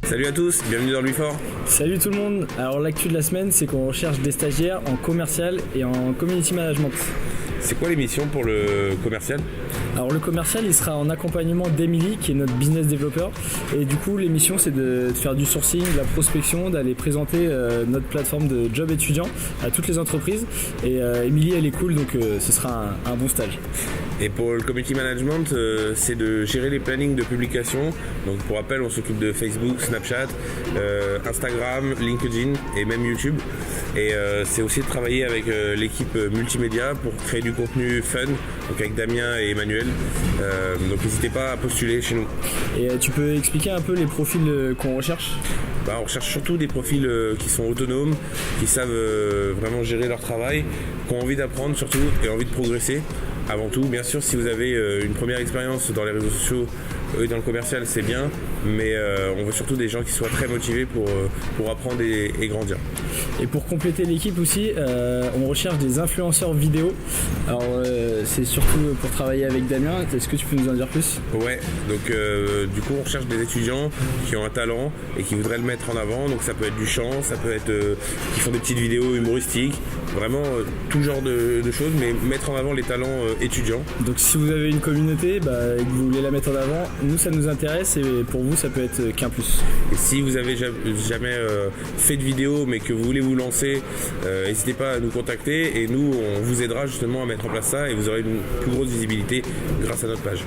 Salut à tous, bienvenue dans le Before. Salut tout le monde. Alors l'actu de la semaine, c'est qu'on recherche des stagiaires en commercial et en community management. C'est quoi l'émission pour le commercial? Alors le commercial, il sera en accompagnement d'Emily, qui est notre business developer. Et du coup, l'émission, c'est de faire du sourcing, de la prospection, d'aller présenter notre plateforme de job étudiant à toutes les entreprises. Et Emily, elle est cool, donc ce sera un bon stage. Et pour le community management, c'est de gérer les plannings de publication. Donc pour rappel, on s'occupe de Facebook, Snapchat, Instagram, LinkedIn et même YouTube. Et c'est aussi de travailler avec l'équipe multimédia pour créer du contenu fun, donc avec Damien et Emmanuel. Donc n'hésitez pas à postuler chez nous. Et tu peux expliquer un peu les profils qu'on recherche ? On recherche surtout des profils qui sont autonomes, qui savent vraiment gérer leur travail, qui ont envie d'apprendre surtout et envie de progresser. Avant tout, bien sûr, si vous avez une première expérience dans les réseaux sociaux et dans le commercial, c'est bien, mais on veut surtout des gens qui soient très motivés pour apprendre et grandir. Et pour compléter l'équipe aussi, on recherche des influenceurs vidéo. Alors c'est surtout pour travailler avec Damien. Est-ce que tu peux nous en dire plus ? Ouais, donc du coup on recherche des étudiants qui ont un talent et qui voudraient le mettre en avant. Donc ça peut être du chant, ça peut être qui font des petites vidéos humoristiques, vraiment tout genre de choses, mais mettre en avant les talents étudiants. Donc si vous avez une communauté et que vous voulez la mettre en avant, nous ça nous intéresse et pour vous ça peut être qu'un plus. Et si vous avez jamais fait de vidéo mais que vous voulez vous lancer, n'hésitez pas à nous contacter et nous on vous aidera justement à mettre en place ça et vous aurez une plus grosse visibilité grâce à notre page.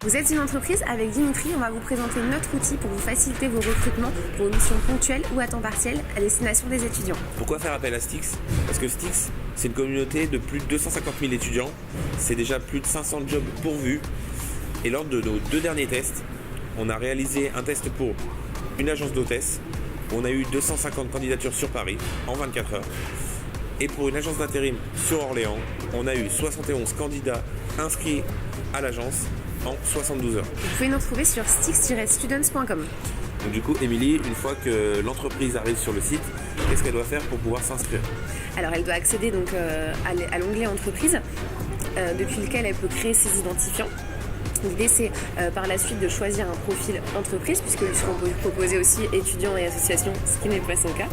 Vous êtes une entreprise, avec Dimitri, on va vous présenter notre outil pour vous faciliter vos recrutements pour vos missions ponctuelles ou à temps partiel à destination des étudiants. Pourquoi faire appel à Stix? Parce que Stix, c'est une communauté de plus de 250 000 étudiants, c'est déjà plus de 500 jobs pourvus et lors de nos 2 derniers tests, on a réalisé un test pour une agence d'hôtesse, on a eu 250 candidatures sur Paris en 24 heures et pour une agence d'intérim sur Orléans, on a eu 71 candidats inscrits à l'agence en 72 heures. Vous pouvez nous retrouver sur stix-students.com. Donc du coup, Émilie, une fois que l'entreprise arrive sur le site, qu'est-ce qu'elle doit faire pour pouvoir s'inscrire? Alors elle doit accéder donc à l'onglet entreprise, depuis lequel elle peut créer ses identifiants. L'idée c'est par la suite de choisir un profil entreprise, puisque seront proposés aussi étudiants et associations, ce qui n'est pas son cas.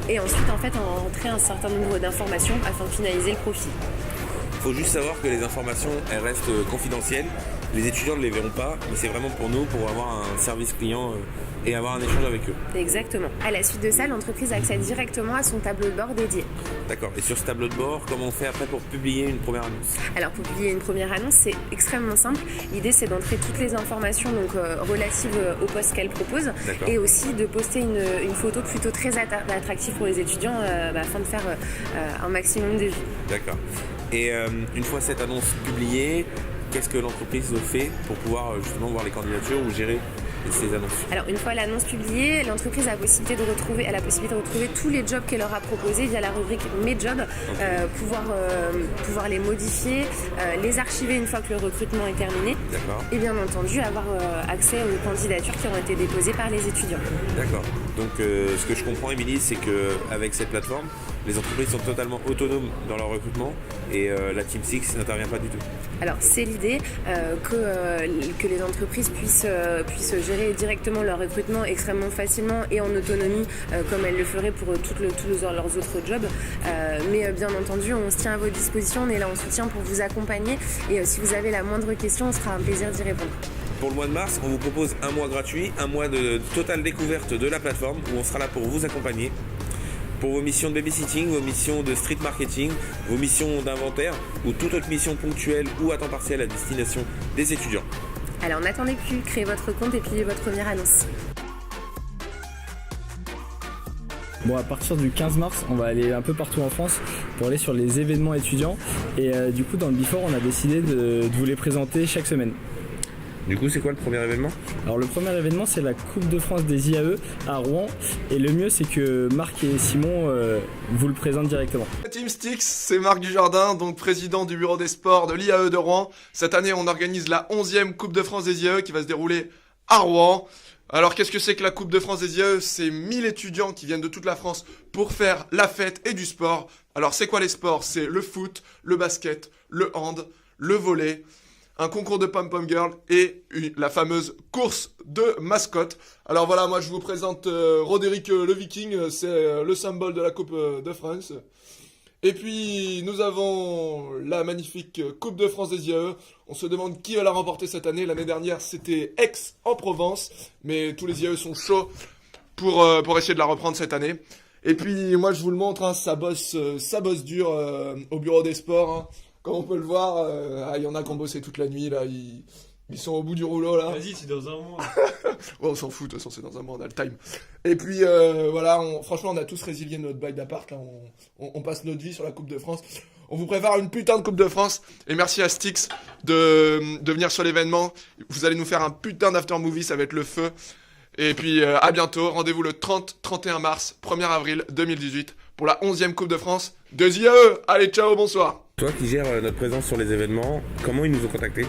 Et ensuite en fait rentrer un certain nombre d'informations afin de finaliser le profil. Il faut juste savoir que les informations, elles restent confidentielles. Les étudiants ne les verront pas, mais c'est vraiment pour nous, pour avoir un service client et avoir un échange avec eux. Exactement. À la suite de ça, l'entreprise accède directement à son tableau de bord dédié. D'accord. Et sur ce tableau de bord, comment on fait après pour publier une première annonce? Alors pour publier une première annonce, c'est extrêmement simple. L'idée c'est d'entrer toutes les informations relatives au poste qu'elle propose et aussi de poster une photo plutôt très attractive pour les étudiants afin de faire un maximum de vues. D'accord. Et une fois cette annonce publiée, qu'est-ce que l'entreprise fait pour pouvoir justement voir les candidatures ou gérer ces annonces? Alors une fois l'annonce publiée, l'entreprise a la possibilité de retrouver tous les jobs qu'elle leur a proposés via la rubrique Mes jobs, pouvoir les modifier, les archiver une fois que le recrutement est terminé. D'accord. Et bien entendu avoir accès aux candidatures qui ont été déposées par les étudiants. D'accord. Donc ce que je comprends, Émilie, c'est qu'avec cette plateforme, les entreprises sont totalement autonomes dans leur recrutement et la Team Six n'intervient pas du tout. Alors c'est l'idée que les entreprises puissent gérer directement leur recrutement extrêmement facilement et en autonomie comme elles le feraient pour tous leurs autres jobs. Mais bien entendu, on se tient à votre disposition, on est là en soutien pour vous accompagner et si vous avez la moindre question, on sera un plaisir d'y répondre. Pour le mois de mars, on vous propose un mois gratuit, un mois de totale découverte de la plateforme où on sera là pour vous accompagner. Pour vos missions de babysitting, vos missions de street marketing, vos missions d'inventaire ou toute autre mission ponctuelle ou à temps partiel à destination des étudiants. Alors n'attendez plus, créez votre compte et publiez votre première annonce. Bon, à partir du 15 mars, on va aller un peu partout en France pour aller sur les événements étudiants. Et du coup, dans le Before, on a décidé de vous les présenter chaque semaine. Du coup, c'est quoi le premier événement? Alors le premier événement, c'est la Coupe de France des IAE à Rouen. Et le mieux, c'est que Marc et Simon vous le présentent directement. Team Stix, c'est Marc Dujardin, donc président du bureau des sports de l'IAE de Rouen. Cette année, on organise la 11e Coupe de France des IAE qui va se dérouler à Rouen. Alors, qu'est-ce que c'est que la Coupe de France des IAE? C'est 1000 étudiants qui viennent de toute la France pour faire la fête et du sport Alors c'est quoi les sports? C'est le foot, le basket, le hand, le volley, un concours de pom-pom girl et la fameuse course de mascotte. Alors voilà, moi je vous présente Roderick le Viking, c'est le symbole de la Coupe de France. Et puis nous avons la magnifique Coupe de France des IAE. On se demande qui va la remporter cette année. L'année dernière c'était Aix-en-Provence, mais tous les IAE sont chauds pour essayer de la reprendre cette année. Et puis moi je vous le montre, hein, ça bosse dur au bureau des sports. Hein. Comme on peut le voir, il y en a qui ont bossé toute la nuit là, ils sont au bout du rouleau là. Vas-y, c'est dans un mois. Ouais, on s'en fout, de toute façon c'est dans un mois, on a le time. Et puis voilà, franchement on a tous résilié notre bail d'appart, là, on passe notre vie sur la Coupe de France. On vous prépare une putain de Coupe de France. Et merci à Styx de venir sur l'événement. Vous allez nous faire un putain d'after movie, ça va être le feu. Et puis à bientôt, rendez-vous le 30-31 mars, 1er avril 2018 pour la 11e Coupe de France des IAE. Allez, ciao, bonsoir. Toi qui gères notre présence sur les événements, comment ils nous ont contactés?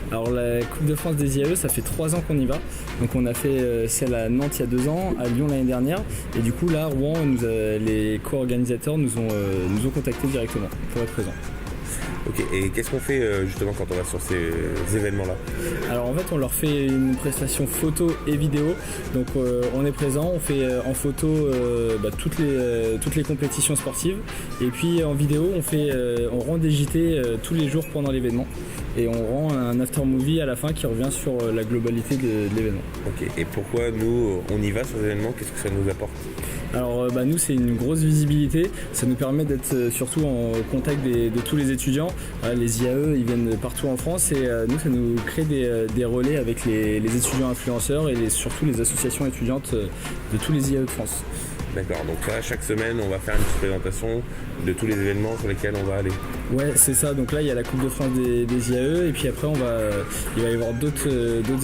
Alors la Coupe de France des IAE, ça fait 3 ans qu'on y va. Donc on a fait celle à Nantes il y a 2 ans, à Lyon l'année dernière. Et du coup là, Rouen, les co-organisateurs nous ont contactés directement pour être présents. Ok, et qu'est-ce qu'on fait justement quand on va sur ces événements-là? Alors en fait on leur fait une prestation photo et vidéo, donc on est présent, on fait en photo toutes les compétitions sportives, et puis en vidéo on rend des JT tous les jours pendant l'événement, et on rend un after movie à la fin qui revient sur la globalité de l'événement. Ok, et pourquoi nous on y va sur les événements? Qu'est-ce que ça nous apporte? Alors nous c'est une grosse visibilité, ça nous permet d'être surtout en contact de tous les étudiants. Les IAE ils viennent partout en France, et nous ça nous crée des relais avec les étudiants influenceurs et surtout les associations étudiantes de tous les IAE de France. D'accord, donc là chaque semaine on va faire une petite présentation de tous les événements sur lesquels on va aller. Ouais, c'est ça, donc là il y a la Coupe de France des IAE, et puis après il va y avoir d'autres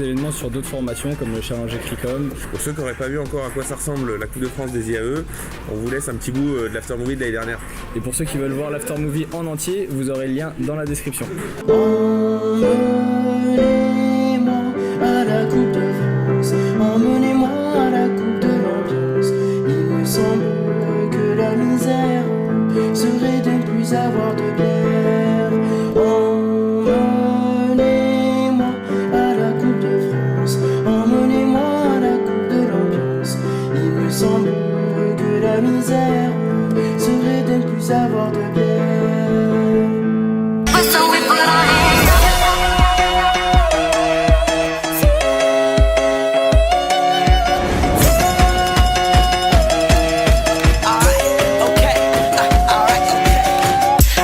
événements sur d'autres formations comme le Challenge Ecricom. Pour ceux qui n'auraient pas vu encore à quoi ça ressemble la Coupe de France des IAE, on vous laisse un petit bout de l'after movie de l'année dernière. Et pour ceux qui veulent voir l'after movie en entier, vous aurez le lien dans la description. Emmenez-moi à la Coupe de France, emmenez-moi à la Coupe de l'ambiance. Il me semble que la misère serait de ne plus avoir de bière. Emmenez-moi à la Coupe de France, emmenez-moi à la Coupe de l'ambiance. Il me semble que la misère serait de ne plus avoir de bière.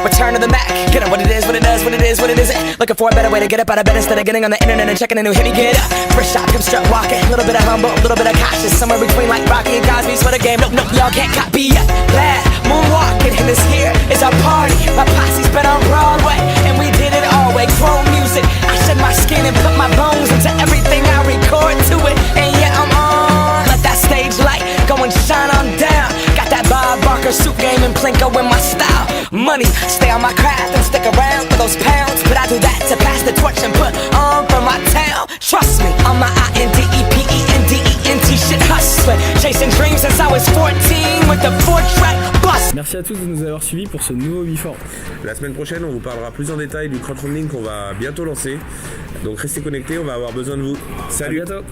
Return to the Mac, get up what it is, what it does, what it is, what it isn't. Looking for a better way to get up out of bed instead of getting on the internet and checking a new hit. Me get up, first shot, come strut walking. A little bit of humble, a little bit of cautious. Somewhere between like Rocky and Cosby's for the game. Nope, nope, y'all can't copy yet. Bad moonwalking, and this here is our party. My posse's been on Broadway, and we did it all way. Grown music, I shed my skin and put my bones into everything I record to it. And yeah, I'm on. Let that stage light go and shine on down. Got that Bob Barker suit game and Plinko in my style. Money, stay on my craft and stick around for those pounds. But I do that to pass the torch and put on for my town. Trust me, on my INDEPENDENT shit hustling. Chasing dreams since I was 14 with the 4-track bus. Merci à tous de nous avoir suivis pour ce nouveau Before. La semaine prochaine on vous parlera plus en détail du crowdfunding qu'on va bientôt lancer. Donc restez connectés, on va avoir besoin de vous. Salut. À bientôt.